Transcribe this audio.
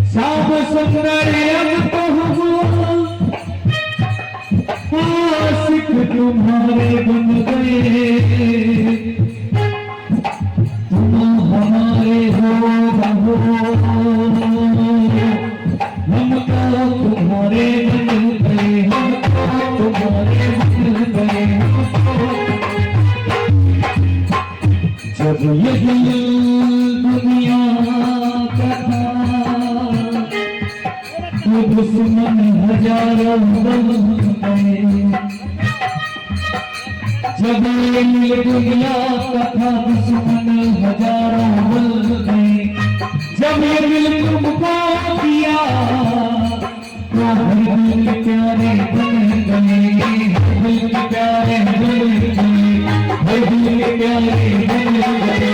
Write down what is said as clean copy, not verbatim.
साब सुंदर अब तो आशिक तुम्हारे बन गए, तुम हमारे हो हम तो तुम्हारे बन गए, हम तो तुम्हारे बन गए। जब ये दिल दुनिया का था वो दुश्मन हजारों बन गए। जब ये दिल दुनिया का था दुश्मन हजारों बन गए। जब ये दिल तुमको दिया तो हर दिल के प्यारे बन गए, दिल के प्यारे बन गए, हर दिल के प्यारे बन गए।